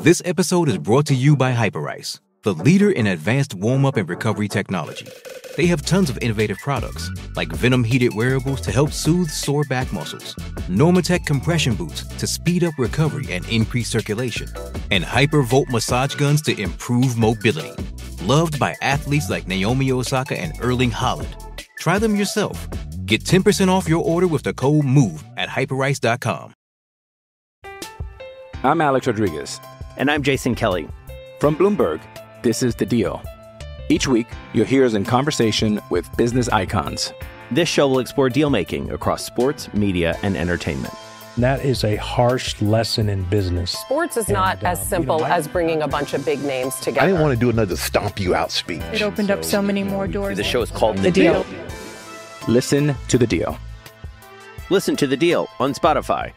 This episode is brought to you by Hyperice, the leader in advanced warm-up and recovery technology. They have tons of innovative products, like Venom-heated wearables to help soothe sore back muscles, Normatec compression boots to speed up recovery and increase circulation, and Hypervolt massage guns to improve mobility. Loved by athletes like Naomi Osaka and Erling Haaland. Try them yourself. Get 10% off your order with the code MOVE at hyperice.com. I'm Alex Rodriguez. And I'm Jason Kelly. From Bloomberg, this is The Deal. Each week, you'll hear us in conversation with business icons. This show will explore deal-making across sports, media, and entertainment. That is a harsh lesson in business. Sports is not as simple as bringing a bunch of big names together. I didn't want to do another stomp you out speech. It opened up so many more doors. The show is called The Deal. Listen to The Deal. Listen to The Deal on Spotify.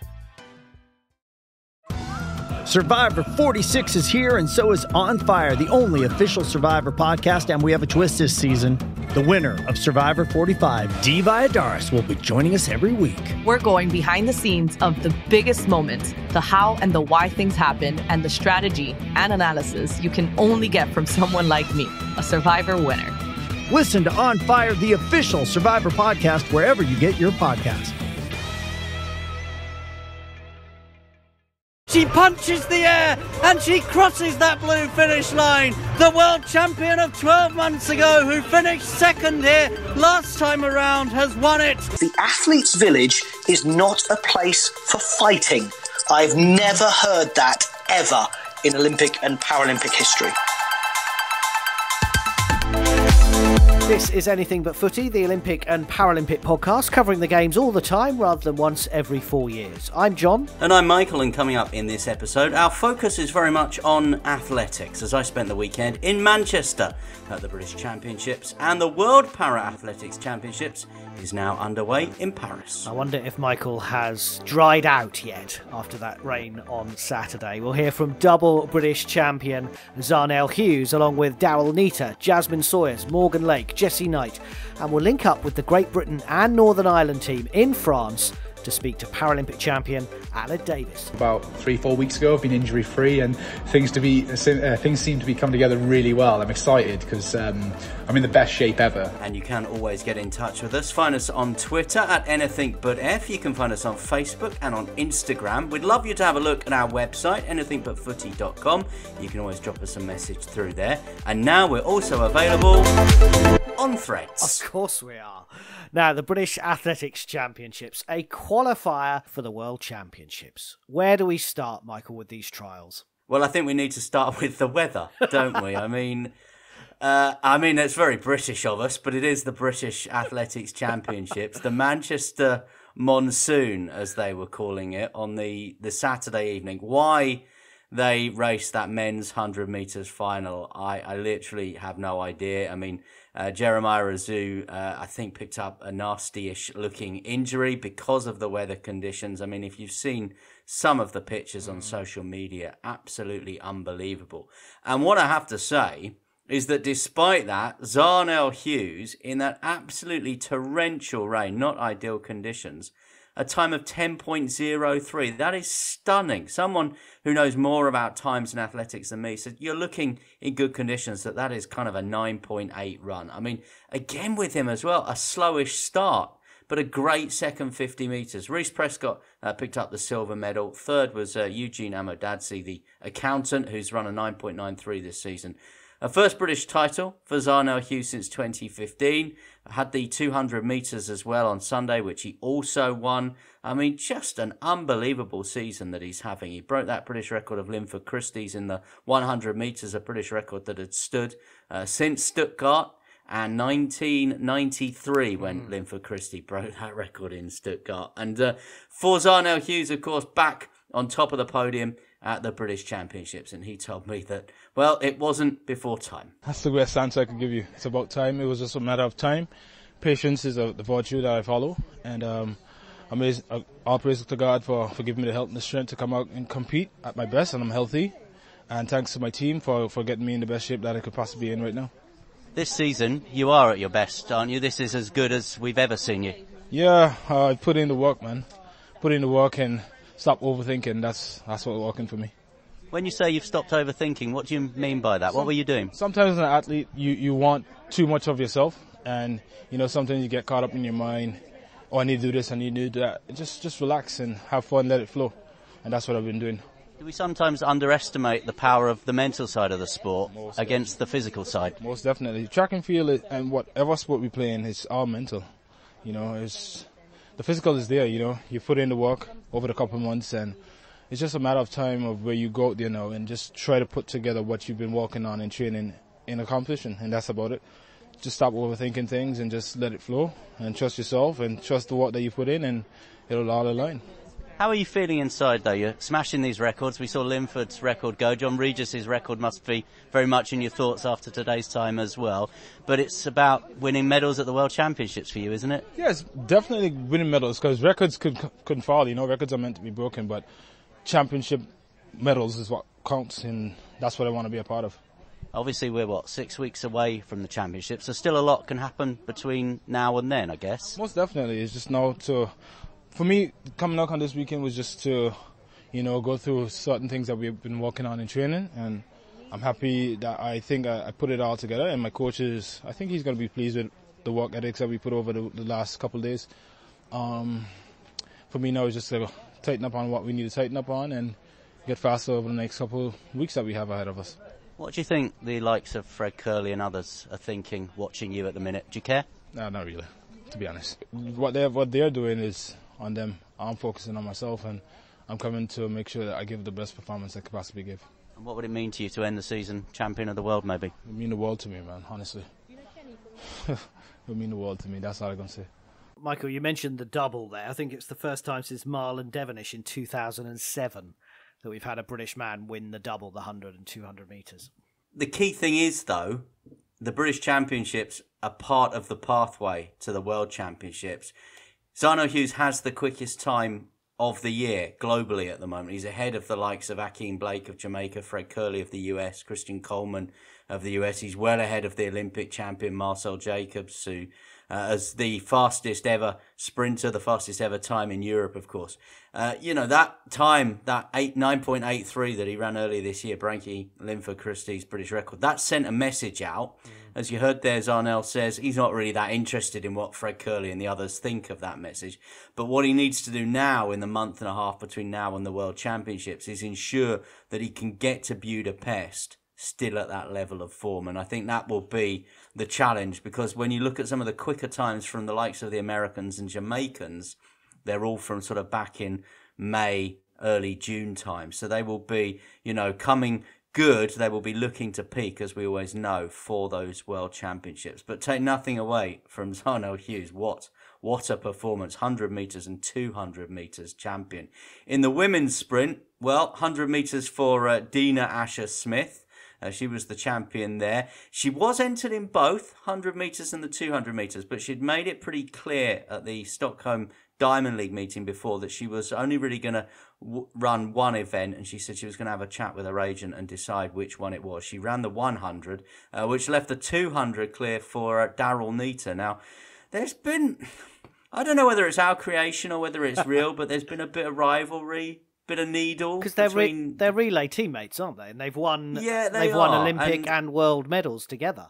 Survivor 46 is here, and so is On Fire, the only official Survivor podcast, and we have a twist this season. The winner of Survivor 45, Dee Valladares, will be joining us every week. We're going behind the scenes of the biggest moments, the how and the why things happen, and the strategy and analysis you can only get from someone like me, a Survivor winner. Listen to On Fire, the official Survivor podcast, wherever you get your podcasts. She punches the air and she crosses that blue finish line. The world champion of 12 months ago, who finished second here last time around, has won it. The athlete's village is not a place for fighting. I've never heard that ever in Olympic and Paralympic history. This is Anything But Footy, the Olympic and Paralympic podcast, covering the games all the time rather than once every 4 years. I'm John. And I'm Michael, and coming up in this episode, our focus is very much on athletics, as I spent the weekend in Manchester at the British Championships, and the World Para-Athletics Championships is now underway in Paris. I wonder if Michael has dried out yet after that rain on Saturday. We'll hear from double British champion Zharnel Hughes, along with Daryll Neita, Jazmin Sawyers, Morgan Lake, Jessie Knight, and we'll link up with the Great Britain and Northern Ireland team in France to speak to Paralympic champion Aled Davies. About 3-4 weeks ago, I've been injury-free, and things seem to be coming together really well. I'm excited because I'm in the best shape ever. And you can always get in touch with us. Find us on Twitter at AnythingButF. You can find us on Facebook and on Instagram. We'd love you to have a look at our website, anythingbutfooty.com. You can always drop us a message through there. And now we're also available on Threads. Of course we are. Now, the British Athletics Championships, a qualifier for the World Championships. Where do we start, Michael, with these trials? Well, I think we need to start with the weather, don't we? I mean, it's very British of us, but it is the British Athletics Championships. The Manchester Monsoon, as they were calling it, on the Saturday evening. Why they raced that men's 100 metres final, I literally have no idea. I mean, Jeremiah Azu, I think, picked up a nasty-ish looking injury because of the weather conditions. I mean, if you've seen some of the pictures on social media, absolutely unbelievable. And what I have to say is that despite that, Zharnel Hughes, in that absolutely torrential rain, not ideal conditions, a time of 10.03. That is stunning. Someone who knows more about times in athletics than me said, you're looking in good conditions, that is kind of a 9.8 run. I mean, again with him as well, a slowish start, but a great second 50 metres. Reece Prescott picked up the silver medal. Third was Eugene Amodadze, the accountant, who's run a 9.93 this season. A first British title for Zharnel Hughes since 2015. Had the 200 metres as well on Sunday, which he also won. I mean, just an unbelievable season that he's having. He broke that British record of Linford Christie's in the 100 metres, a British record that had stood since Stuttgart and 1993 when Linford Christie broke that record in Stuttgart. And for Zharnel Hughes, of course, back on top of the podium at the British Championships, and he told me that, well, it wasn't before time. That's the best answer I could give you. It's about time. It was just a matter of time. Patience is the virtue that I follow, and all praise to God for giving me the health and the strength to come out and compete at my best, and I'm healthy. And thanks to my team for getting me in the best shape that I could possibly be in right now. This season, you are at your best, aren't you? This is as good as we've ever seen you. Yeah, I put in the work, man. Put in the work and stop overthinking. That's what working for me. When you say you've stopped overthinking, what do you mean by that? What were you doing? Sometimes as an athlete, you want too much of yourself, and sometimes you get caught up in your mind. Oh, I need to do this, I need to do that. Just relax and have fun, let it flow, and that's what I've been doing. Do we sometimes underestimate the power of the mental side of the sport against the physical side? Most definitely. Track and field and whatever sport we play in is all mental. The physical is there. You put in the work over the couple of months, and it's just a matter of time of where you go out there now and just try to put together what you've been working on and training in a competition, and that's about it. Just stop overthinking things and just let it flow and trust yourself and trust the work that you put in, and it'll all align. How are you feeling inside, though? You're smashing these records. We saw Linford's record go. John Regis's record must be very much in your thoughts after today's time as well. But it's about winning medals at the World Championships for you, isn't it? Yes, definitely winning medals, because records couldn't fall. Records are meant to be broken, but championship medals is what counts, and that's what I want to be a part of. Obviously, we're, 6 weeks away from the championships, so still a lot can happen between now and then, I guess. Most definitely. It's just now for me, coming out on this weekend was just to, go through certain things that we've been working on in training, and I'm happy that I think I put it all together, and my coach I think he's going to be pleased with the work ethics that we put over the last couple of days. For me now, it's just to tighten up on what we need to tighten up on and get faster over the next couple of weeks that we have ahead of us. What do you think the likes of Fred Curley and others are thinking, watching you at the minute? Do you care? No, not really, to be honest. What they're doing is on them. I'm focusing on myself, and I'm coming to make sure that I give the best performance I could possibly give. And what would it mean to you to end the season champion of the world, maybe? It would mean the world to me, man, honestly. It would mean the world to me, that's all I'm going to say. Michael, you mentioned the double there. I think it's the first time since Marlon Devonish in 2007 that we've had a British man win the double, the 100 and 200 metres. The key thing is, though, the British Championships are part of the pathway to the World Championships. Zharnel Hughes has the quickest time of the year globally at the moment. He's ahead of the likes of Akeem Blake of Jamaica, Fred Curley of the US, Christian Coleman of the US. He's well ahead of the Olympic champion Marcel Jacobs, who as the fastest ever sprinter, the fastest ever time in Europe, of course. That time, that 9.83 that he ran earlier this year, breaking Linford Christie's British record, that sent a message out. As you heard there, Zharnel says he's not really that interested in what Fred Curley and the others think of that message. But what he needs to do now, in the month and a half between now and the World Championships, is ensure that he can get to Budapest still at that level of form. And I think that will be the challenge, because when you look at some of the quicker times from the likes of the Americans and Jamaicans, they're all from sort of back in May, early June time. So they will be, coming good. They will be looking to peak, as we always know, for those World Championships. But take nothing away from Zharnel Hughes. What a performance. 100 metres and 200 metres champion. In the women's sprint, 100 metres for Dina Asher-Smith. She was the champion there. She was entered in both 100 metres and the 200 metres, but she'd made it pretty clear at the Stockholm Diamond League meeting before that she was only really going to run one event, and she said she was going to have a chat with her agent and decide which one it was. She ran the 100, which left the 200 clear for Daryll Neita. Now, there's been, I don't know whether it's our creation or whether it's real, but there's been a bit of rivalry. Bit of needle, because they're relay teammates, aren't they? And they've won. Yeah, they've won Olympic and world medals together.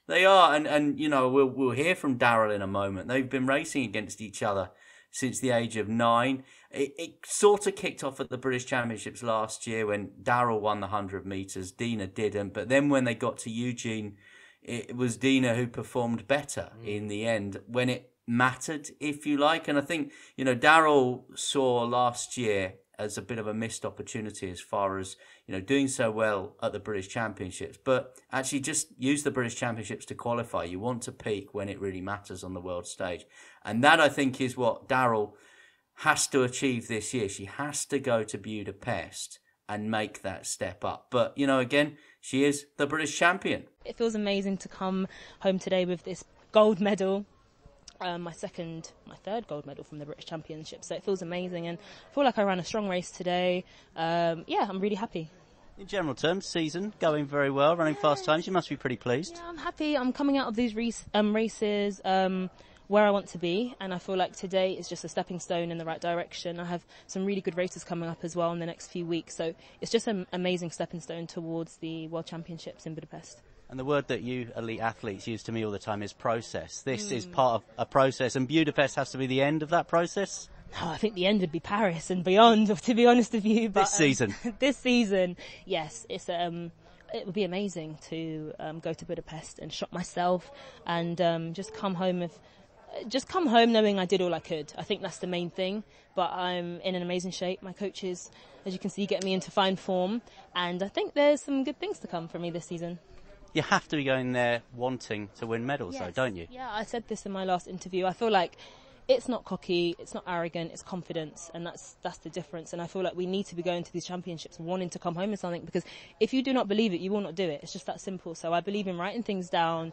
They are, and we'll hear from Daryll in a moment. They've been racing against each other since the age of 9. It sort of kicked off at the British Championships last year when Daryll won the 100 metres, Dina didn't. But then when they got to Eugene, it was Dina who performed better in the end when it mattered, if you like. And I think Daryll saw last year as a bit of a missed opportunity as far as, doing so well at the British Championships. But actually just use the British Championships to qualify. You want to peak when it really matters on the world stage. And that, I think, is what Daryll has to achieve this year. She has to go to Budapest and make that step up. But, again, she is the British champion. It feels amazing to come home today with this gold medal. My third gold medal from the British Championships. So it feels amazing, and I feel like I ran a strong race today. I'm really happy. In general terms, season going very well, running fast times. You must be pretty pleased. Yeah, I'm happy. I'm coming out of these races where I want to be, and I feel like today is just a stepping stone in the right direction. I have some really good races coming up as well in the next few weeks, so it's just an amazing stepping stone towards the World Championships in Budapest. And the word that you elite athletes use to me all the time is process. This is part of a process, and Budapest has to be the end of that process? No, I think the end would be Paris and beyond, to be honest with you. But, this season? This season, yes. It would be amazing to go to Budapest and shop myself and just come home knowing I did all I could. I think that's the main thing. But I'm in an amazing shape. My coaches, as you can see, get me into fine form. And I think there's some good things to come for me this season. You have to be going there wanting to win medals, yes. though, don't you? Yeah, I said this in my last interview. I feel like it's not cocky, it's not arrogant, it's confidence, and that's the difference. And I feel like we need to be going to these championships wanting to come home with something, because if you do not believe it, you will not do it. It's just that simple. So I believe in writing things down,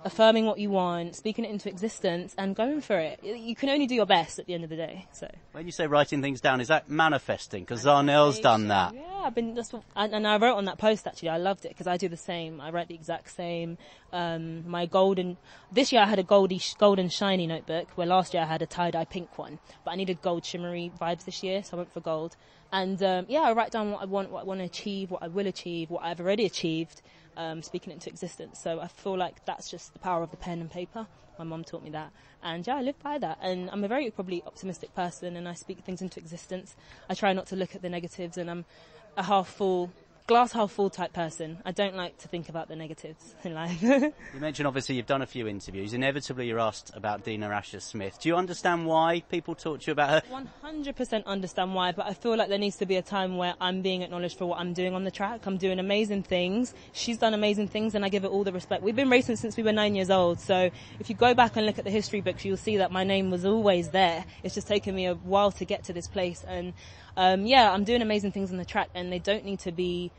affirming what you want, speaking it into existence, and going for it. You can only do your best at the end of the day. So when you say writing things down, is that manifesting? Because Zharnel's done that. Yeah, and I wrote on that post actually. I loved it because I do the same. I write the exact same. This year I had a golden shiny notebook, where last year I had a tie-dye pink one. But I needed gold shimmery vibes this year, so I went for gold. And I write down what I want to achieve, what I will achieve, what I've already achieved. Speaking it into existence. So I feel like that's just the power of the pen and paper. My mum taught me that. And I live by that. And I'm a very probably optimistic person, and I speak things into existence. I try not to look at the negatives, and I'm a glass half full type person. I don't like to think about the negatives in life. You mentioned obviously you've done a few interviews. Inevitably you're asked about Dina Asher-Smith. Do you understand why people talk to you about her? 100% understand why, but I feel like there needs to be a time where I'm being acknowledged for what I'm doing on the track. I'm doing amazing things. She's done amazing things, and I give it all the respect. We've been racing since we were 9 years old, so if you go back and look at the history books, you'll see that my name was always there. It's just taken me a while to get to this place, and I'm doing amazing things on the track, and they don't need to be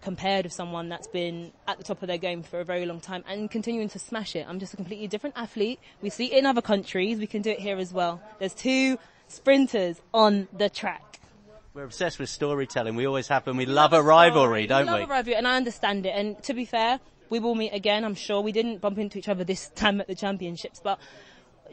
compared with someone that's been at the top of their game for a very long time and continuing to smash it. I'm just a completely different athlete. We see it in other countries. We can do it here as well. There's 2 sprinters on the track. We're obsessed with storytelling. We always have, and we love a rivalry, don't we? We love a rivalry, and I understand it. And to be fair, we will meet again, I'm sure. We didn't bump into each other this time at the championships, but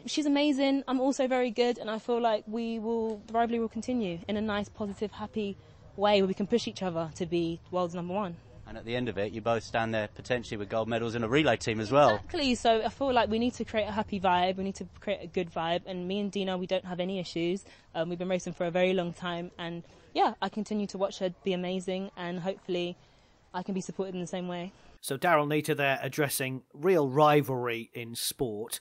she's amazing. I'm also very good, and I feel like the rivalry will continue in a nice, positive, happy way where we can push each other to be world's number 1. And at the end of it, you both stand there potentially with gold medals in a relay team as well. Exactly. So I feel like we need to create a happy vibe. We need to create a good vibe. And me and Dina, we don't have any issues. We've been racing for a very long time. And I continue to watch her be amazing. And hopefully I can be supported in the same way. So Daryll Neita there addressing real rivalry in sport.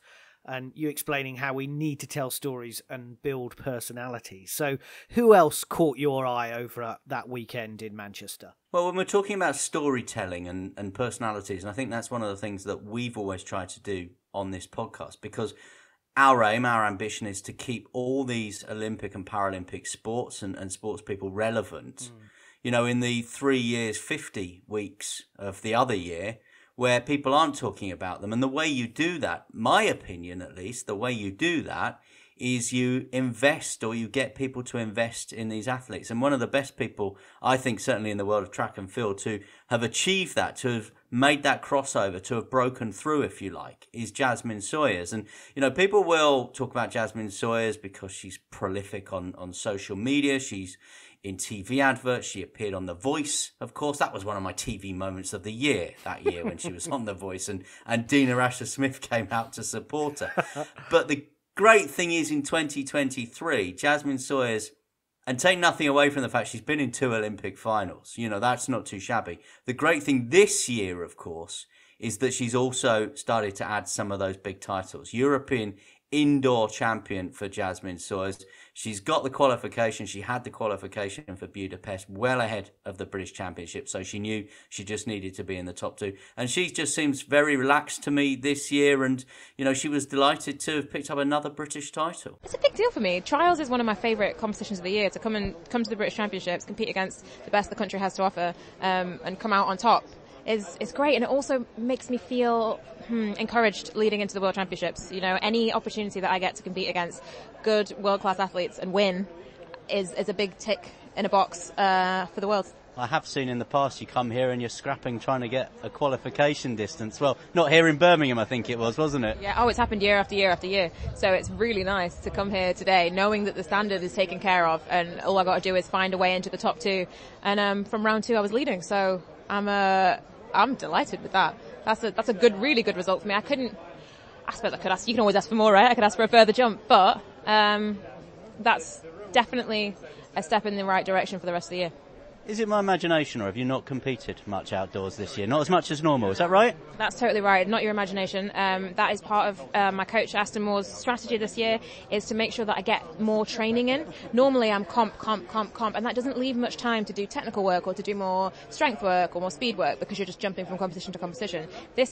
And you explaining how we need to tell stories and build personalities. So who else caught your eye over that weekend in Manchester? Well, when we're talking about storytelling and personalities, and I think that's one of the things that we've always tried to do on this podcast, because our aim, our ambition is to keep all these Olympic and Paralympic sports and sports people relevant. You know, in the 3 years, 50 weeks of the other year, where people aren't talking about them. And the way you do that, my opinion at least, the way you do that is you invest, or you get people to invest in these athletes. And one of the best people, I think, certainly in the world of track and field, to have achieved that, to have made that crossover, to have broken through, if you like, is Jazmin Sawyers. And, you know, people will talk about Jazmin Sawyers because she's prolific on social media. She's in TV adverts. She appeared on The Voice, of course. That was one of my TV moments of the year, that year when she was on The Voice, and Dina Asher-Smith came out to support her. But the great thing is, in 2023, Jazmin Sawyers, and take nothing away from the fact she's been in 2 Olympic finals, you know, that's not too shabby. The great thing this year, of course, is that she's also started to add some of those big titles. European indoor champion for Jazmin Sawyers. She's got the qualification. She had the qualification for Budapest well ahead of the British Championship, so she knew she just needed to be in the top 2. And she just seems very relaxed to me this year, and, you know, she was delighted to have picked up another British title. It's a big deal for me. Trials is one of my favourite competitions of the year, to come to the British Championships, compete against the best the country has to offer, and come out on top. Is great, and it also makes me feel encouraged leading into the World Championships. You know, any opportunity that I get to compete against good world-class athletes and win is a big tick in a box for the world. I have seen in the past you come here and you're scrapping trying to get a qualification distance. Well, not here in Birmingham, I think it was, wasn't it? Yeah, oh, it's happened year after year after year. So it's really nice to come here today knowing that the standard is taken care of and all I got to do is find a way into the top 2. And from round 2 I was leading, so I'm delighted with that. That's a good, really good result for me. I suppose I could ask, you can always ask for more, right? I could ask for a further jump, but that's definitely a step in the right direction for the rest of the year. Is it my imagination, or have you not competed much outdoors this year? Not as much as normal, is that right? That's totally right, not your imagination. That is part of my coach Aston Moore's strategy this year, is to make sure that I get more training in. Normally I'm comp, and that doesn't leave much time to do technical work or to do more strength work or more speed work because you're just jumping from competition to competition.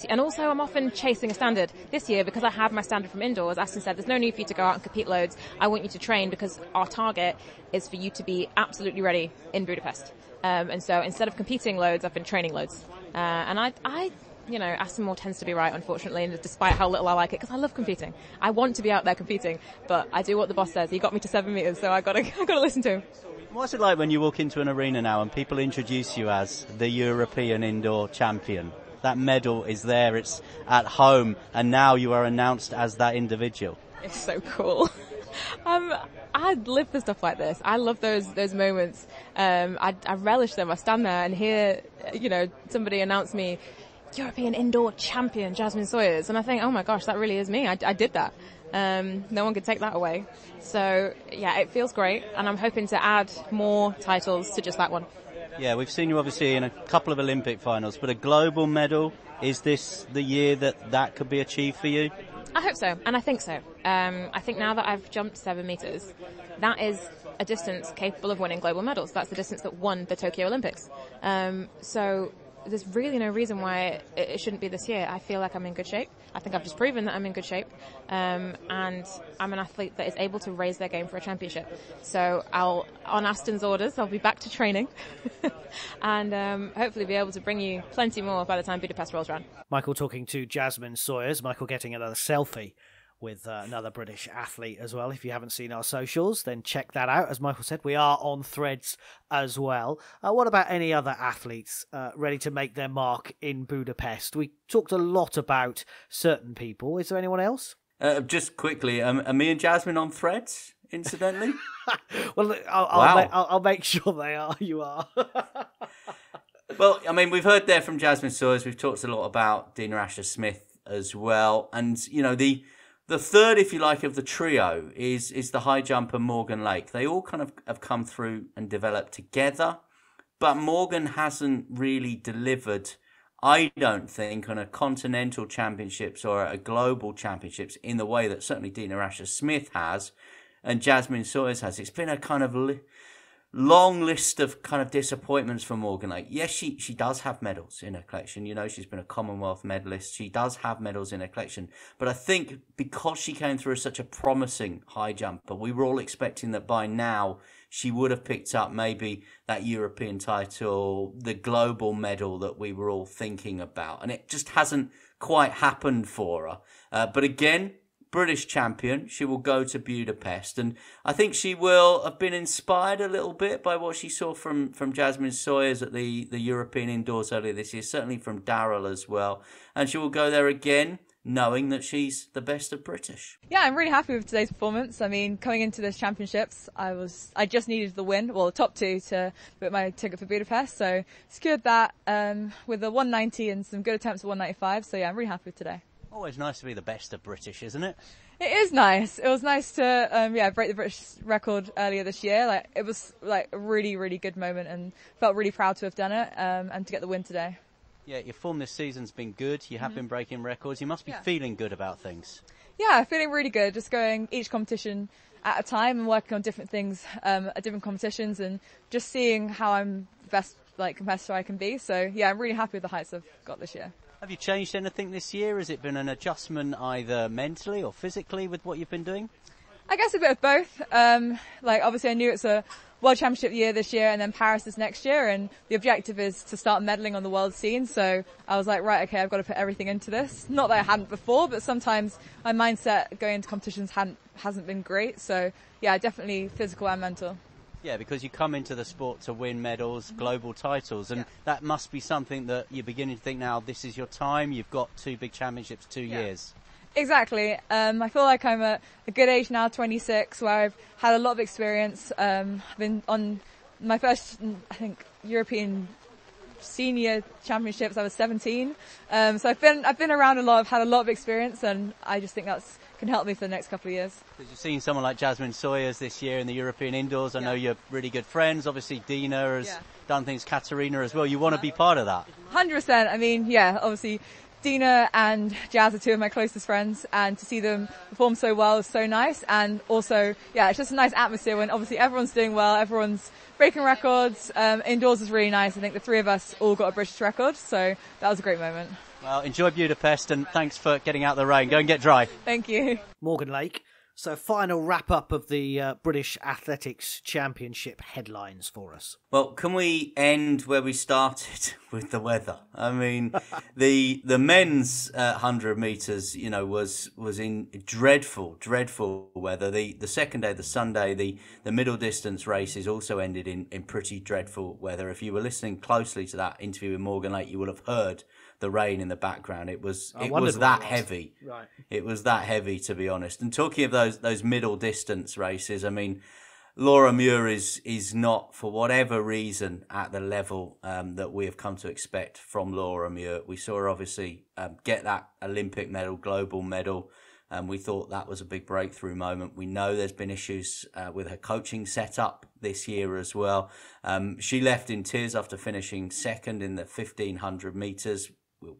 And also I'm often chasing a standard. This year, because I have my standard from indoors, Aston said there's no need for you to go out and compete loads. I want you to train because our target is for you to be absolutely ready in Budapest. And so instead of competing loads, I've been training loads. And I Aston Moore tends to be right, unfortunately, and despite how little I like it, because I love competing. I want to be out there competing, but I do what the boss says. He got me to 7 meters, so I got to listen to him. What's it like when you walk into an arena now and people introduce you as the European indoor champion? That medal is there, it's at home, and now you are announced as that individual. It's so cool. I live for stuff like this. I love those moments. I relish them. I stand there and hear, somebody announce me, European indoor champion, Jazmin Sawyers. And I think, oh my gosh, that really is me. I did that. No one could take that away. So, yeah, it feels great. And I'm hoping to add more titles to just that one. Yeah, we've seen you obviously in a couple of Olympic finals, but a global medal, is this the year that could be achieved for you? I hope so, and I think so. I think now that I've jumped 7 meters, that is a distance capable of winning global medals. That's the distance that won the Tokyo Olympics. So there's really no reason why it shouldn't be this year. I feel like I'm in good shape. I think I've just proven that I'm in good shape. And I'm an athlete that is able to raise their game for a championship. So on Aston's orders, I'll be back to training and hopefully be able to bring you plenty more by the time Budapest rolls around. Michael talking to Jazmin Sawyers. Michael getting another selfie with another British athlete as well. If you haven't seen our socials, then check that out. As Michael said, we are on Threads as well. What about any other athletes ready to make their mark in Budapest? We talked a lot about certain people. Is there anyone else? Just quickly, are me and Jazmin on Threads, incidentally? Well, I'll make sure they are. You are. Well, I mean, we've heard there from Jazmin Sawyers. We've talked a lot about Dina Asher-Smith as well. And, the third, if you like, of the trio is the high jumper Morgan Lake. They all kind of have come through and developed together, but Morgan hasn't really delivered, I don't think, on a continental championships or a global championships in the way that certainly Dina Asher-Smith has and Jazmin Sawyers has. It's been a kind of long list of kind of disappointments for Morgan Lake. Yes, she does have medals in her collection. She's been a Commonwealth medalist. She does have medals in her collection. But I think because she came through as such a promising high jumper, we were all expecting that by now she would have picked up maybe that European title, the global medal that we were all thinking about. And it just hasn't quite happened for her. But again, British champion, she will go to Budapest, and I think she will have been inspired a little bit by what she saw from Jazmin Sawyers at the European indoors earlier this year, certainly from Daryll as well, and she will go there again knowing that she's the best of British. Yeah, I'm really happy with today's performance. I mean, coming into this championships, I just needed the win, well, the top two to book my ticket for Budapest, so secured that with a 190 and some good attempts at 195, so yeah, I'm really happy with today. Always nice to be the best of British, isn't it? It is nice. It was nice to break the British record earlier this year. It was a really, really good moment and felt really proud to have done it and to get the win today. Yeah, your form this season's been good. You have been breaking records. You must be feeling good about things. Yeah, feeling really good. Just going each competition at a time and working on different things at different competitions and just seeing how I'm the best competitor I can be. So yeah, I'm really happy with the heights I've got this year. Have you changed anything this year? Has it been an adjustment either mentally or physically with what you've been doing? I guess a bit of both. Obviously I knew it's a World Championship year this year and then Paris is next year, and the objective is to start medaling on the world scene. So I was like, right, okay, I've got to put everything into this. Not that I hadn't before, but sometimes my mindset going into competitions hasn't been great. So yeah, definitely physical and mental. Yeah, because you come into the sport to win medals, global titles, and that must be something that you're beginning to think now, this is your time, you've got 2 big championships, 2 years. Exactly. I feel like I'm at a good age now, 26, where I've had a lot of experience. I've been on my first, I think, European senior championships. I was 17. So I've been around a lot. I've had a lot of experience, and I just think that's can help me for the next couple of years. Because you've seen someone like Jazmin Sawyers this year in the European Indoors. I know you're really good friends. Obviously, Dina has done things, Katarina as well. You want to be part of that? 100%. I mean, obviously, Dina and Jazz are 2 of my closest friends, and to see them perform so well is so nice. And also, it's just a nice atmosphere when obviously everyone's doing well, everyone's breaking records. Indoors is really nice. I think the 3 of us all got a British record, so that was a great moment. Well, enjoy Budapest, and thanks for getting out the rain. Go and get dry. Thank you. Morgan Lake. So final wrap-up of the British Athletics Championship headlines for us. Well, can we end where we started with the weather? I mean, the men's 100 metres, was in dreadful weather. The second day, the Sunday, the middle distance races also ended in pretty dreadful weather. If you were listening closely to that interview with Morgan Lake, you would have heard the rain in the background. It was that heavy. Right. It was that heavy, to be honest. And talking of those middle distance races, I mean, Laura Muir is not, for whatever reason, at the level that we have come to expect from Laura Muir. We saw her obviously get that Olympic medal, global medal. We thought that was a big breakthrough moment. We know there's been issues with her coaching setup this year as well. She left in tears after finishing second in the 1500 metres. We'll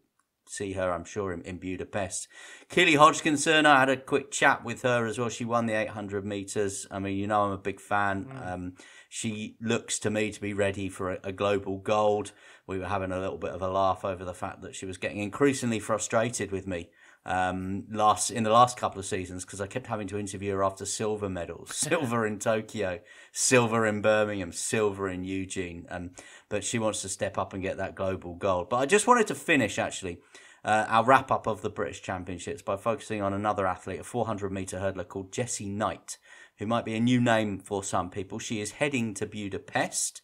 see her, I'm sure, in Budapest. Keely Hodgkinson, I had a quick chat with her as well. She won the 800 metres. I mean, I'm a big fan. She looks to me to be ready for a global gold. We were having a little bit of a laugh over the fact that she was getting increasingly frustrated with me in the last couple of seasons, because I kept having to interview her after silver medals, silver in Tokyo, silver in Birmingham, silver in Eugene, but she wants to step up and get that global gold. But I just wanted to finish actually our wrap up of the British Championships by focusing on another athlete, a 400 metre hurdler called Jessie Knight, who might be a new name for some people. She is heading to Budapest,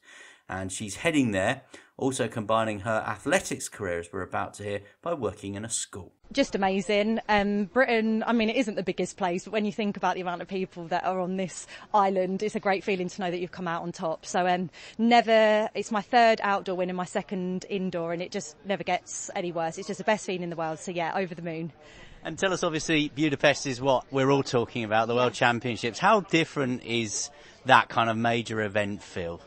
and she's heading there also combining her athletics career, as we're about to hear, by working in a school. Just amazing. Britain, I mean, it isn't the biggest place, but when you think about the amount of people that are on this island, it's a great feeling to know that you've come out on top. So it's my 3rd outdoor win and my 2nd indoor, and it just never gets any worse. It's just the best feeling in the world. So yeah, over the moon. And tell us, obviously, Budapest is what we're all talking about, the World Championships. How different is that kind of major event feel?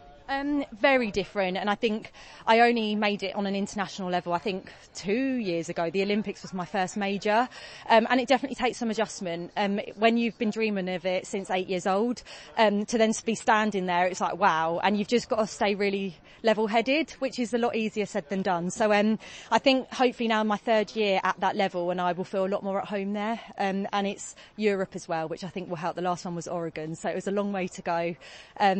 Very different, and I think I only made it on an international level, I think 2 years ago. The Olympics was my first major, and it definitely takes some adjustment. When you've been dreaming of it since 8 years old, to then be standing there, it's like wow, and you've just got to stay really level-headed, which is a lot easier said than done. So I think hopefully now my 3rd year at that level, and I will feel a lot more at home there, and it's Europe as well, which I think will help. The last one was Oregon, so it was a long way to go.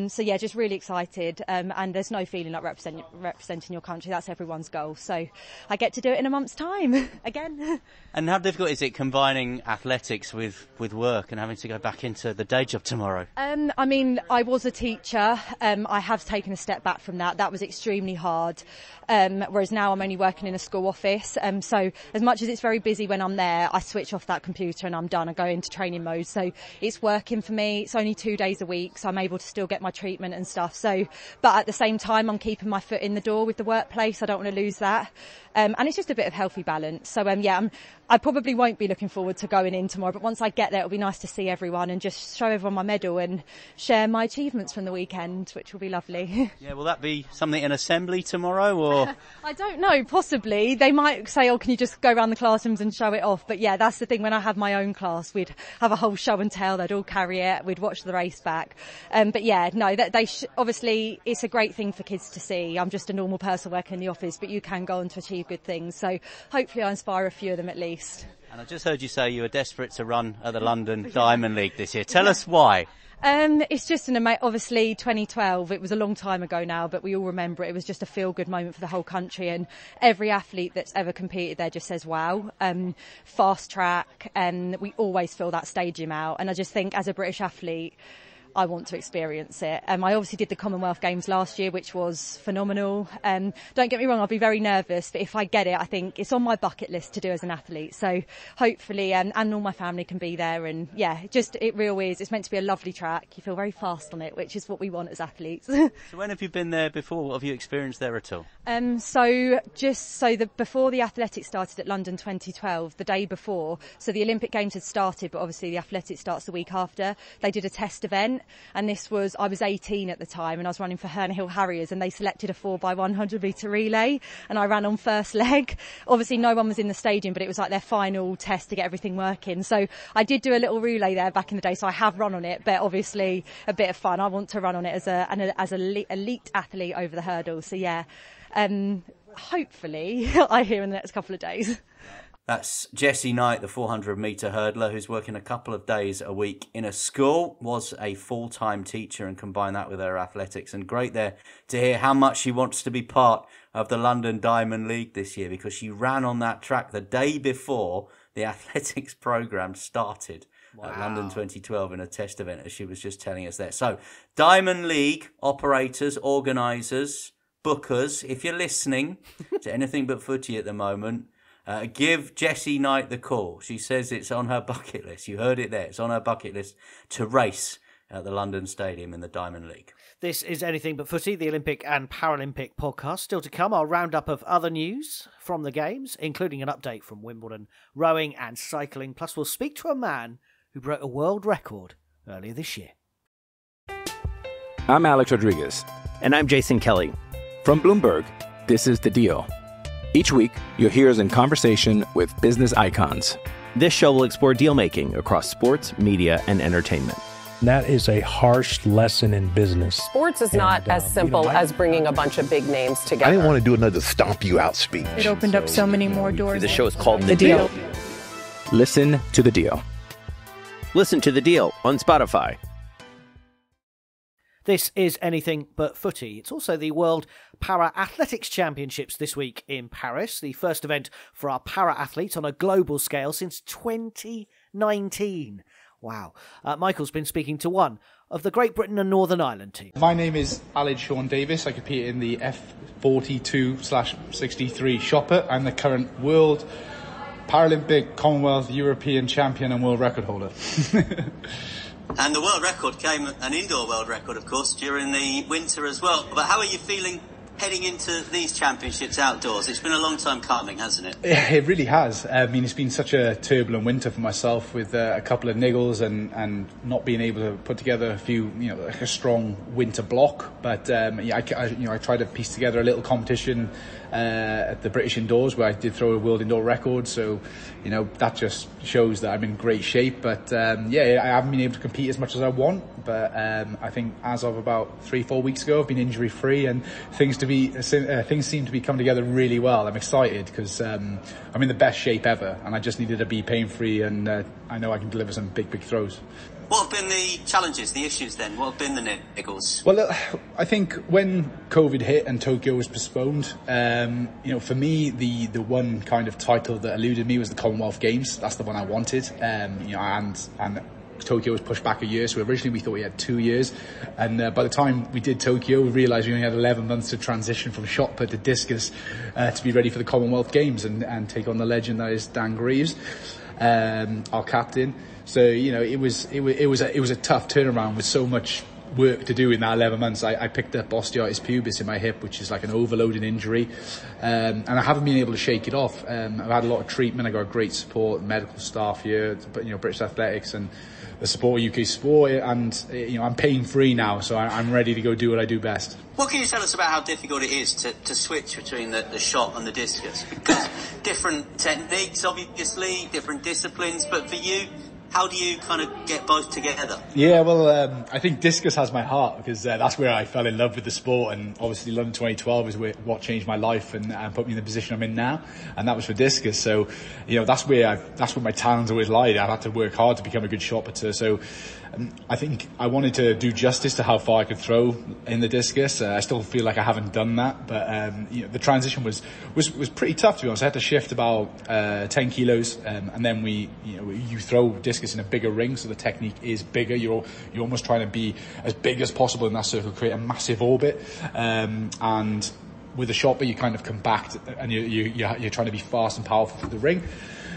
So yeah, just really excited. And there's no feeling like representing your country. That's everyone's goal. So I get to do it in a month's time again. And how difficult is it combining athletics with work and having to go back into the day job tomorrow? I mean, I was a teacher. I have taken a step back from that. That was extremely hard. Whereas now I'm only working in a school office. So as much as it's very busy when I'm there, I switch off that computer and I'm done. I go into training mode. So it's working for me. It's only 2 days a week, so I'm able to still get my treatment and stuff. So, but at the same time, I'm keeping my foot in the door with the workplace. I don't want to lose that. And it's just a bit of healthy balance. So I probably won't be looking forward to going in tomorrow, but once I get there, it'll be nice to see everyone and just show everyone my medal and share my achievements from the weekend, which will be lovely. Yeah, will that be something in assembly tomorrow, or? I don't know, possibly. They might say, oh, can you just go around the classrooms and show it off? But yeah, that's the thing. When I have my own class, we'd have a whole show and tell. They'd all carry it. We'd watch the race back. But yeah, no, obviously it's a great thing for kids to see. I'm just a normal person working in the office, but you can go on to achieve good things. So hopefully I inspire a few of them at least. And I just heard you say you were desperate to run at the London Diamond League this year. Tell us why. It's just obviously 2012, it was a long time ago now, but we all remember it. It was just a feel-good moment for the whole country, and every athlete that's ever competed there just says wow. Fast track, and we always fill that stadium out. And I just think as a British athlete, I want to experience it. I obviously did the Commonwealth Games last year, which was phenomenal. Don't get me wrong, I'll be very nervous, but if I get it, I think it's on my bucket list to do as an athlete. So hopefully, and all my family can be there. And yeah, it really is. It's meant to be a lovely track. You feel very fast on it, which is what we want as athletes. So when have you been there before? What have you experienced there at all? Before the athletics started at London 2012, the day before, so the Olympic Games had started, but obviously the athletics starts the week after. They did a test event, and I was 18 at the time, and I was running for Zharnel Hughes Harriers, and they selected a 4x100 metre relay, and I ran on first leg. Obviously no one was in the stadium, but it was like their final test to get everything working. So I did do a little relay there back in the day, so I have run on it, but obviously a bit of fun. I want to run on it as an elite athlete over the hurdle. So yeah, hopefully I hear in the next couple of days. That's Jessie Knight, the 400-metre hurdler, who's working a couple of days a week in a school, was a full-time teacher, and combined that with her athletics. And great there to hear how much she wants to be part of the London Diamond League this year, because she ran on that track the day before the athletics programme started. Wow. At London 2012 in a test event, as she was just telling us there. So, Diamond League operators, organisers, bookers, if you're listening to Anything But Footy at the moment, give Jessie Knight the call. She says it's on her bucket list. You heard it there. It's on her bucket list to race at the London Stadium in the Diamond League. This is Anything But Footy, the Olympic and Paralympic podcast. Still to come, our roundup of other news from the Games, including an update from Wimbledon, rowing and cycling. Plus, we'll speak to a man who broke a world record earlier this year. I'm Alex Rodriguez. And I'm Jason Kelly. From Bloomberg, this is The Deal. Each week, you'll hear us in conversation with business icons. This show will explore deal-making across sports, media, and entertainment. That is a harsh lesson in business. Sports is not as simple as bringing a bunch of big names together. I didn't want to do another stomp you out speech. It opened up so many more doors. The show is called The Deal. Listen to The Deal. Listen to The Deal on Spotify. This is Anything But Footy. It's also the World Para-Athletics Championships this week in Paris, the first event for our para-athletes on a global scale since 2019. Wow. Michael's been speaking to one of the Great Britain and Northern Ireland team. My name is Aled Davies. I compete in the F42/63 shopper. I'm the current World Paralympic, Commonwealth, European champion and world record holder. And the world record came, an indoor world record, of course, during the winter as well. But how are you feeling heading into these championships outdoors? It's been a long time coming, hasn't it? Yeah, it really has. I mean, it's been such a turbulent winter for myself with a couple of niggles and not being able to put together a few, like a strong winter block. But I tried to piece together a little competition at the British Indoors where I did throw a world indoor record. So, that just shows that I'm in great shape. But I haven't been able to compete as much as I want. But I think as of about 3-4 weeks ago, I've been injury free and things seem to be coming together really well. I'm excited because I'm in the best shape ever, and I just needed to be pain free, and I know I can deliver some big throws. What have been the challenges, the issues then? What have been the niggles? Well, I think when COVID hit and Tokyo was postponed, for me, the one kind of title that eluded me was the Commonwealth Games. That's the one I wanted, and Tokyo was pushed back a year, so originally we thought we had 2 years, and by the time we did Tokyo we realised we only had 11 months to transition from shot put to discus to be ready for the Commonwealth Games and take on the legend that is Dan Greaves, our captain. So it was a tough turnaround with so much work to do in that 11 months. I picked up osteitis pubis in my hip, which is like an overloaded injury, and I haven't been able to shake it off. I've had a lot of treatment. I got great support, medical staff here, British Athletics and the support of UK Sport, and I'm pain free now, so I'm ready to go do what I do best. What can you tell us about how difficult it is to switch between the shot and the discus? Because different techniques, obviously, different disciplines, but for you, how do you kind of get both together? Yeah, well, I think discus has my heart because that's where I fell in love with the sport, and obviously London 2012 is what changed my life and put me in the position I'm in now, and that was for discus. So, that's where my talents always lied. I've had to work hard to become a good shot putter. So, I think I wanted to do justice to how far I could throw in the discus. I still feel like I haven't done that, but the transition was pretty tough, to be honest. I had to shift about 10 kilos, and then you throw discus discus in a bigger ring, so the technique is bigger. You're almost trying to be as big as possible in that circle, create a massive orbit, and with the shot put, you kind of compact, and you're trying to be fast and powerful for the ring.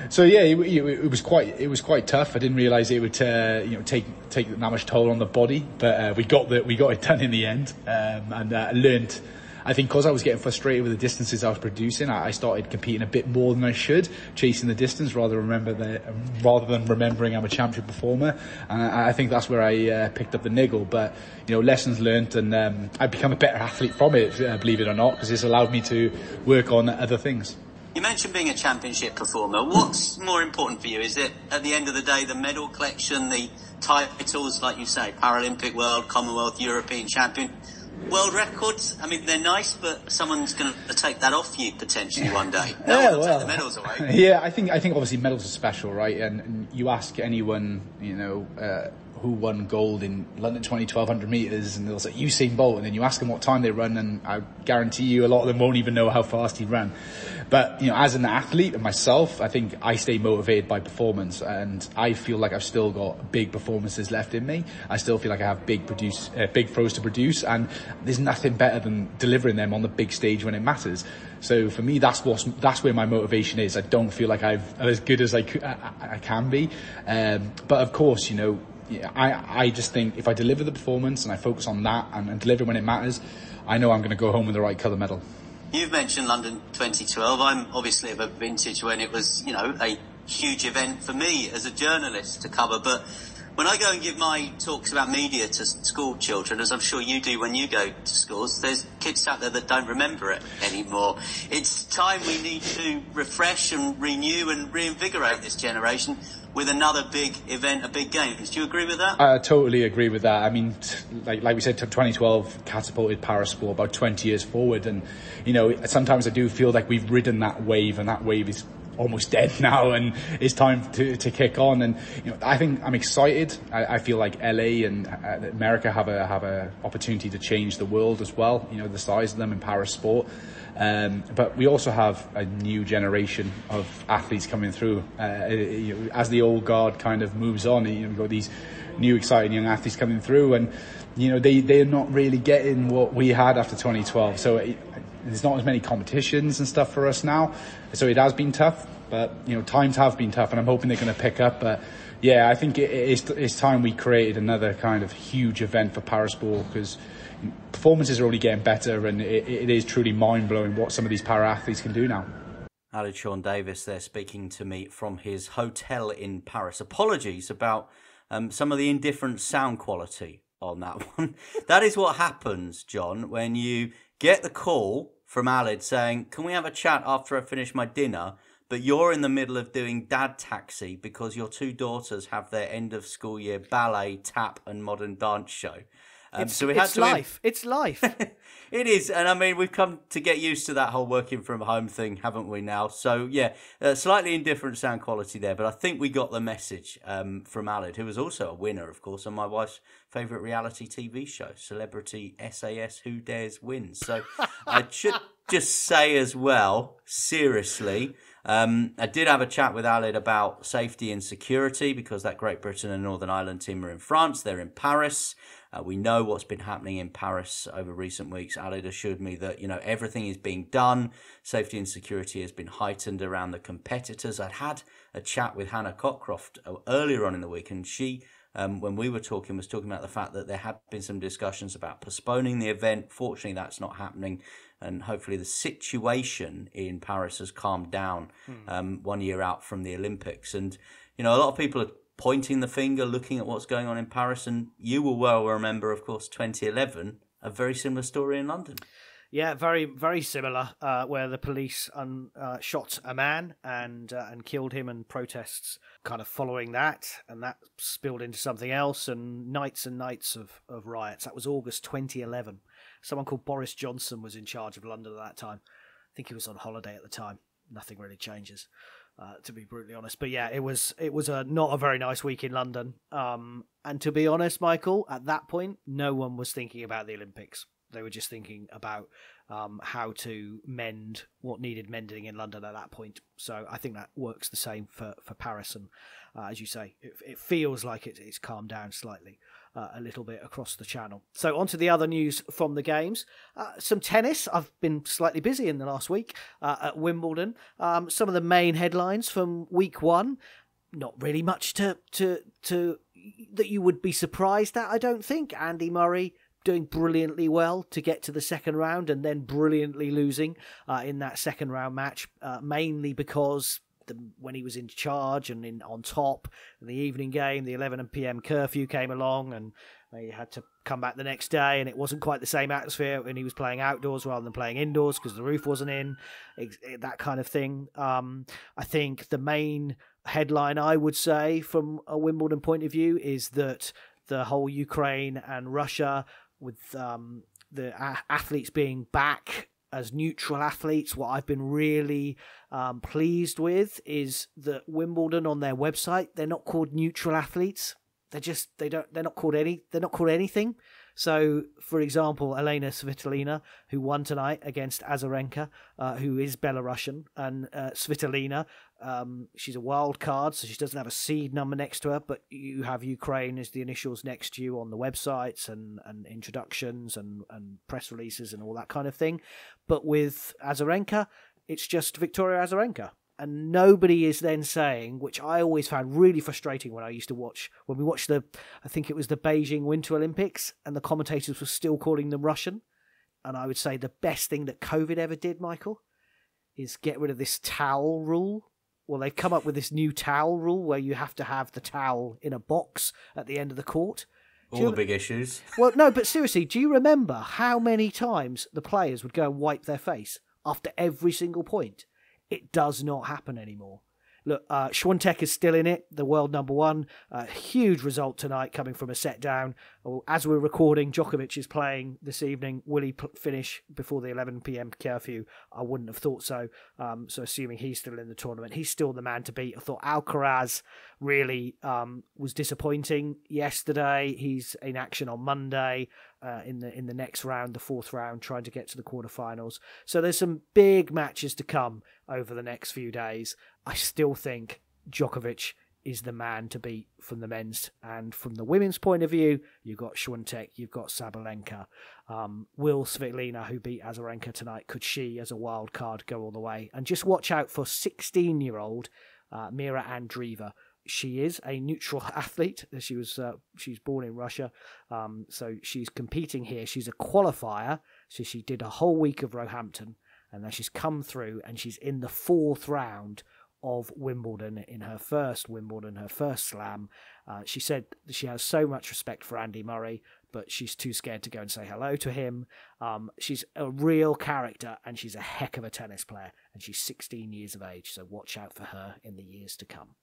So yeah, it was quite tough. I didn't realise it would take that much toll on the body, but we got it done in the end, and learned. I think because I was getting frustrated with the distances I was producing, I started competing a bit more than I should, chasing the distance rather than remembering I'm a champion performer. And I think that's where I picked up the niggle. But lessons learned, and I've become a better athlete from it, believe it or not, because it's allowed me to work on other things. You mentioned being a championship performer. What's more important for you? Is it, at the end of the day, the medal collection, the titles, like you say, Paralympic, World, Commonwealth, European champion? World records, I mean, they're nice, but someone's going to take that off you potentially one day. No one will take the medals away. Yeah, I think obviously medals are special, right? And you ask anyone, who won gold in London 2012 100 metres, and they'll say Usain Bolt, and then you ask them what time they run, and I guarantee you a lot of them won't even know how fast he ran. But as an athlete and myself, I think I stay motivated by performance, and I feel like I've still got big performances left in me. I still feel like I have big throws to produce, and there's nothing better than delivering them on the big stage when it matters. So for me, that's where my motivation is. I don't feel like I'm as good as I can be, but of course, I just think if I deliver the performance and I focus on that and deliver when it matters, I know I'm going to go home with the right colour medal. You've mentioned London 2012. I'm obviously of a vintage when it was, a huge event for me as a journalist to cover. But when I go and give my talks about media to school children, as I'm sure you do when you go to schools, there's kids out there that don't remember it anymore. It's time we need to refresh and renew and reinvigorate this generation with another big event, a big games. Do you agree with that? I totally agree with that. I mean, like we said, 2012 catapulted parasport about 20 years forward. And, sometimes I do feel like we've ridden that wave, and that wave is almost dead now, and it's time to kick on. And I think I'm excited. I feel like LA and America have a opportunity to change the world as well. The size of them in parasport. But we also have a new generation of athletes coming through. As the old guard kind of moves on, we've got these new exciting young athletes coming through, and they're not really getting what we had after 2012. So there's not as many competitions and stuff for us now. So it has been tough, but times have been tough, and I'm hoping they're going to pick up. But yeah, I think it's time we created another kind of huge event for parasport, because performances are only getting better, and it is truly mind-blowing what some of these para-athletes can do now. Aled Davies there speaking to me from his hotel in Paris. Apologies about some of the indifferent sound quality on that one. That is what happens, John, when you get the call from Aled saying, can we have a chat after I finish my dinner? But you're in the middle of doing dad taxi because your two daughters have their end of school year ballet, tap and modern dance show. It's life. It's life. It is. And I mean, we've come to get used to that whole working from home thing, haven't we now? So yeah, slightly indifferent sound quality there, but I think we got the message from Aled, who was also a winner, of course, on my wife's favourite reality TV show, Celebrity SAS Who Dares Win. So I should just say as well, seriously, I did have a chat with Aled about safety and security, because that Great Britain and Northern Ireland team are in France. They're in Paris. We know what's been happening in Paris over recent weeks. Aled assured me that, everything is being done. Safety and security has been heightened around the competitors. I'd had a chat with Hannah Cockcroft earlier on in the week, and she, when we were talking, was talking about the fact that there had been some discussions about postponing the event. Fortunately, that's not happening. And hopefully the situation in Paris has calmed down 1 year out from the Olympics. And, a lot of people are pointing the finger, looking at what's going on in Paris. And you will well remember, of course, 2011, a very similar story in London. Yeah, very, very similar, where the police shot a man and killed him, and protests kind of following that, and that spilled into something else, and nights of riots. That was August 2011. Someone called Boris Johnson was in charge of London at that time. I think he was on holiday at the time. Nothing really changes, to be brutally honest. But yeah, it was not a very nice week in London. And to be honest, Michael, at that point, no one was thinking about the Olympics. They were just thinking about how to mend what needed mending in London at that point. So I think that works the same for Paris. And as you say, it feels like it's calmed down slightly a little bit across the channel. So on to the other news from the games. Some tennis. I've been slightly busy in the last week at Wimbledon. Some of the main headlines from week one. Not really much to that you would be surprised at, I don't think. Andy Murray doing brilliantly well to get to the second round and then brilliantly losing in that second round match, mainly because when he was in charge and on top in the evening game, the 11 p.m. curfew came along and he had to come back the next day, and it wasn't quite the same atmosphere when he was playing outdoors rather than playing indoors because the roof wasn't in, that kind of thing. I think the main headline, I would say, from a Wimbledon point of view is that the whole Ukraine and Russia, with the athletes being back as neutral athletes, what I've been really pleased with is that Wimbledon on their website, they're not called neutral athletes. They're not called anything. So, for example, Elena Svitolina, who won tonight against Azarenka, who is Belarusian, and Svitolina, she's a wild card, so she doesn't have a seed number next to her, but you have Ukraine as the initials next to you on the websites and introductions and press releases and all that kind of thing. But with Azarenka, it's just Victoria Azarenka. And nobody is then saying, which I always found really frustrating when we watched I think it was the Beijing Winter Olympics, and the commentators were still calling them Russian. And I would say the best thing that COVID ever did, Michael, is get rid of this towel rule. Well, they've come up with this new towel rule where you have to have the towel in a box at the end of the court. All the big issues. Well, no, but seriously, do you remember how many times the players would go and wipe their face after every single point? It does not happen anymore. Look, Świątek is still in it, the world number one. Huge result tonight coming from a set down. As we're recording, Djokovic is playing this evening. Will he finish before the 11 p.m. curfew? I wouldn't have thought so. So assuming he's still in the tournament, he's still the man to beat. I thought Alcaraz really was disappointing yesterday. He's in action on Monday in the next round, the fourth round, trying to get to the quarterfinals. So there's some big matches to come over the next few days. I still think Djokovic is the man to beat from the men's, and from the women's point of view, you've got Świątek, you've got Sabalenka. Will Svitolina, who beat Azarenka tonight, could she, as a wild card, go all the way? And just watch out for 16-year-old Mira Andreeva. She is a neutral athlete. She's born in Russia, so she's competing here. She's a qualifier, so she did a whole week of Roehampton, and then she's come through, and she's in the fourth round of Wimbledon, in her first Wimbledon, her first slam. She said she has so much respect for Andy Murray, but she's too scared to go and say hello to him. She's a real character, and she's a heck of a tennis player, and she's 16 years of age, so watch out for her in the years to come.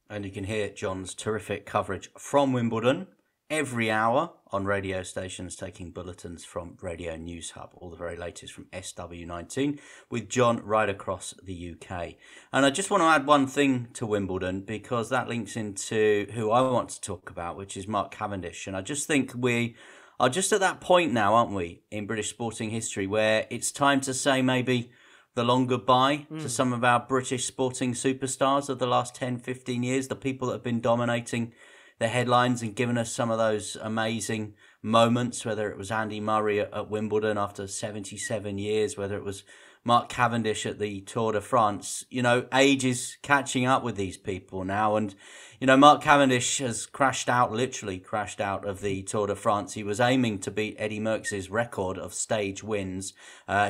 And you can hear John's terrific coverage from Wimbledon every hour on radio stations taking bulletins from Radio News Hub, all the very latest from SW19, with John right across the UK. And I just want to add one thing to Wimbledon, because that links into who I want to talk about, which is Mark Cavendish. And I just think we are just at that point now, aren't we, in British sporting history, where it's time to say maybe the long goodbye to some of our British sporting superstars of the last 10, 15 years, the people that have been dominating the headlines and given us some of those amazing moments, whether it was Andy Murray at Wimbledon after 77 years, whether it was Mark Cavendish at the Tour de France. You know, age is catching up with these people now. And, you know, Mark Cavendish has literally crashed out of the Tour de France. He was aiming to beat Eddie Merckx's record of stage wins.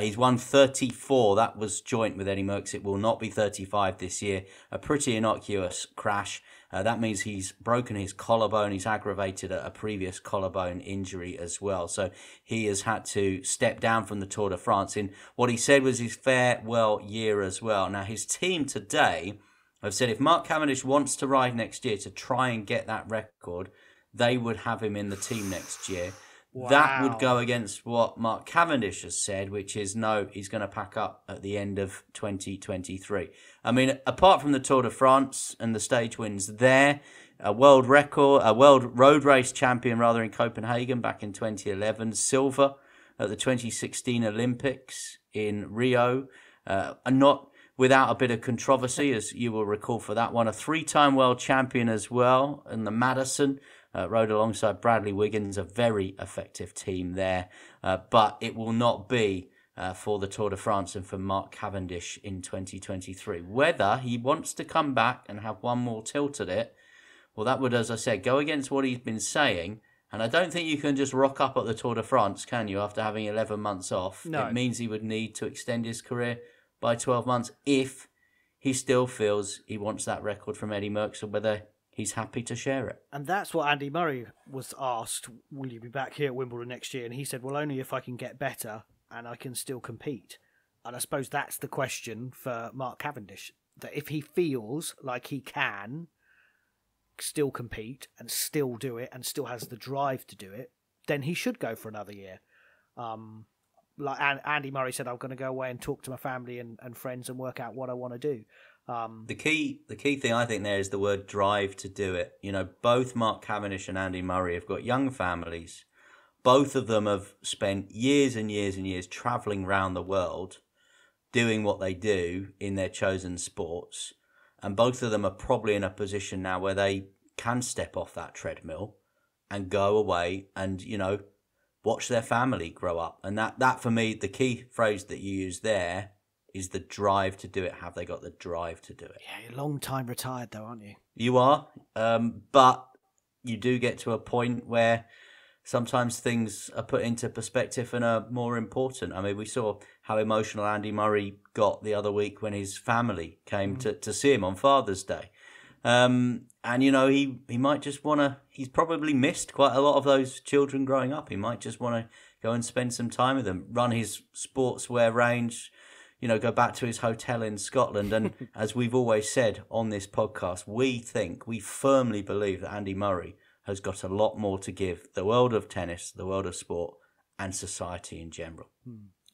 He's won 34. That was joint with Eddie Merckx. It will not be 35 this year. A pretty innocuous crash. That means he's broken his collarbone. He's aggravated a previous collarbone injury as well. So he has had to step down from the Tour de France in what he said was his farewell year as well. Now, his team today have said if Mark Cavendish wants to ride next year to try and get that record, they would have him in the team next year. Wow. That would go against what Mark Cavendish has said, which is no, he's going to pack up at the end of 2023. I mean, apart from the Tour de France and the stage wins there, a world road race champion in Copenhagen back in 2011, silver at the 2016 Olympics in Rio, and not without a bit of controversy, as you will recall for that one. A 3-time world champion as well in the Madison, rode alongside Bradley Wiggins, a very effective team there. But it will not be for the Tour de France and for Mark Cavendish in 2023. Whether he wants to come back and have one more tilt at it, well, that would, as I said, go against what he's been saying. And I don't think you can just rock up at the Tour de France, can you, after having 11 months off? No. It means he would need to extend his career by 12 months if he still feels he wants that record from Eddie Merckx, or whether he's happy to share it. And that's what Andy Murray was asked, will you be back here at Wimbledon next year? And he said, well, only if I can get better and I can still compete. And I suppose that's the question for Mark Cavendish, that if he feels like he can still compete and still do it and still has the drive to do it, then he should go for another year. Like Andy Murray said, I'm going to go away and talk to my family and friends and work out what I want to do. The key thing I think there is the word drive to do it. You know, both Mark Cavendish and Andy Murray have got young families. Both of them have spent years and years and years travelling around the world doing what they do in their chosen sports. And both of them are probably in a position now where they can step off that treadmill and go away and, you know, watch their family grow up. And that for me, the key phrase that you use there is the drive to do it. Have they got the drive to do it? Yeah, you're a long time retired though, aren't you? You are, but you do get to a point where sometimes things are put into perspective and are more important. I mean, we saw how emotional Andy Murray got the other week when his family came to see him on Father's Day. And, you know, he might just want to, he's probably missed quite a lot of those children growing up. He might just want to go and spend some time with them, run his sportswear range, you know, go back to his hotel in Scotland. And as we've always said on this podcast, we firmly believe that Andy Murray has got a lot more to give the world of tennis, the world of sport, and society in general.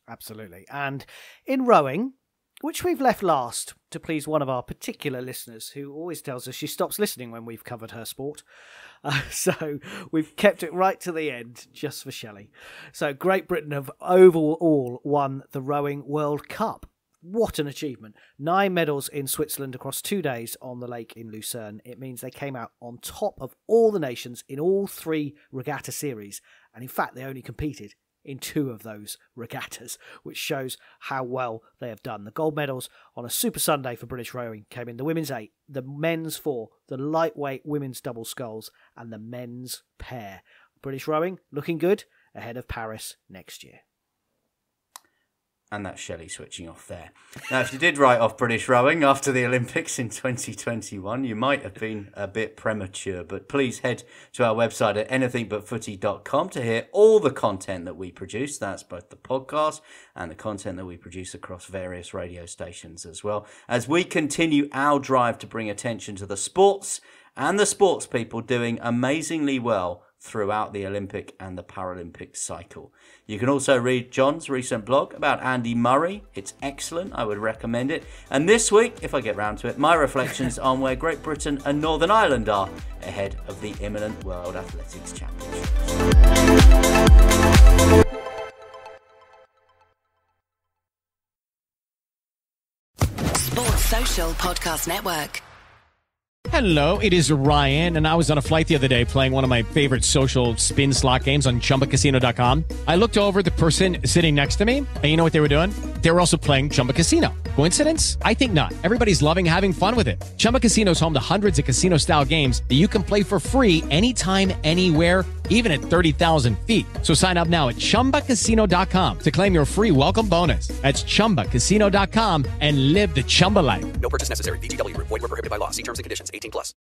Absolutely. And in rowing, which we've left last to please one of our particular listeners who always tells us she stops listening when we've covered her sport. So we've kept it right to the end just for Shelley. So Great Britain have overall won the Rowing World Cup. What an achievement. 9 medals in Switzerland across 2 days on the lake in Lucerne. It means they came out on top of all the nations in all 3 regatta series. And in fact, they only competed in 2 of those regattas, which shows how well they have done. The gold medals on a Super Sunday for British rowing came in the women's 8, the men's 4, the lightweight women's double sculls, and the men's pair. British rowing looking good ahead of Paris next year. And that's Shelley switching off there. Now, if you did write off British rowing after the Olympics in 2021, you might have been a bit premature. But please head to our website at anythingbutfooty.com to hear all the content that we produce. That's both the podcast and the content that we produce across various radio stations as well, as we continue our drive to bring attention to the sports and the sports people doing amazingly well throughout the Olympic and the Paralympic cycle. You can also read John's recent blog about Andy Murray. It's excellent. I would recommend it. And this week, if I get round to it, my reflections on where Great Britain and Northern Ireland are ahead of the imminent World Athletics Championships. Sports Social Podcast Network. Hello, it is Ryan, and I was on a flight the other day playing one of my favorite social spin slot games on ChumbaCasino.com. I looked over at the person sitting next to me, and you know what they were doing? They were also playing Chumba Casino. Coincidence? I think not. Everybody's loving having fun with it. Chumba Casino is home to hundreds of casino-style games that you can play for free anytime, anywhere, even at 30,000 feet. So sign up now at ChumbaCasino.com to claim your free welcome bonus. That's ChumbaCasino.com and live the Chumba life. No purchase necessary. VGW. Void where prohibited by law. See terms and conditions. 18+.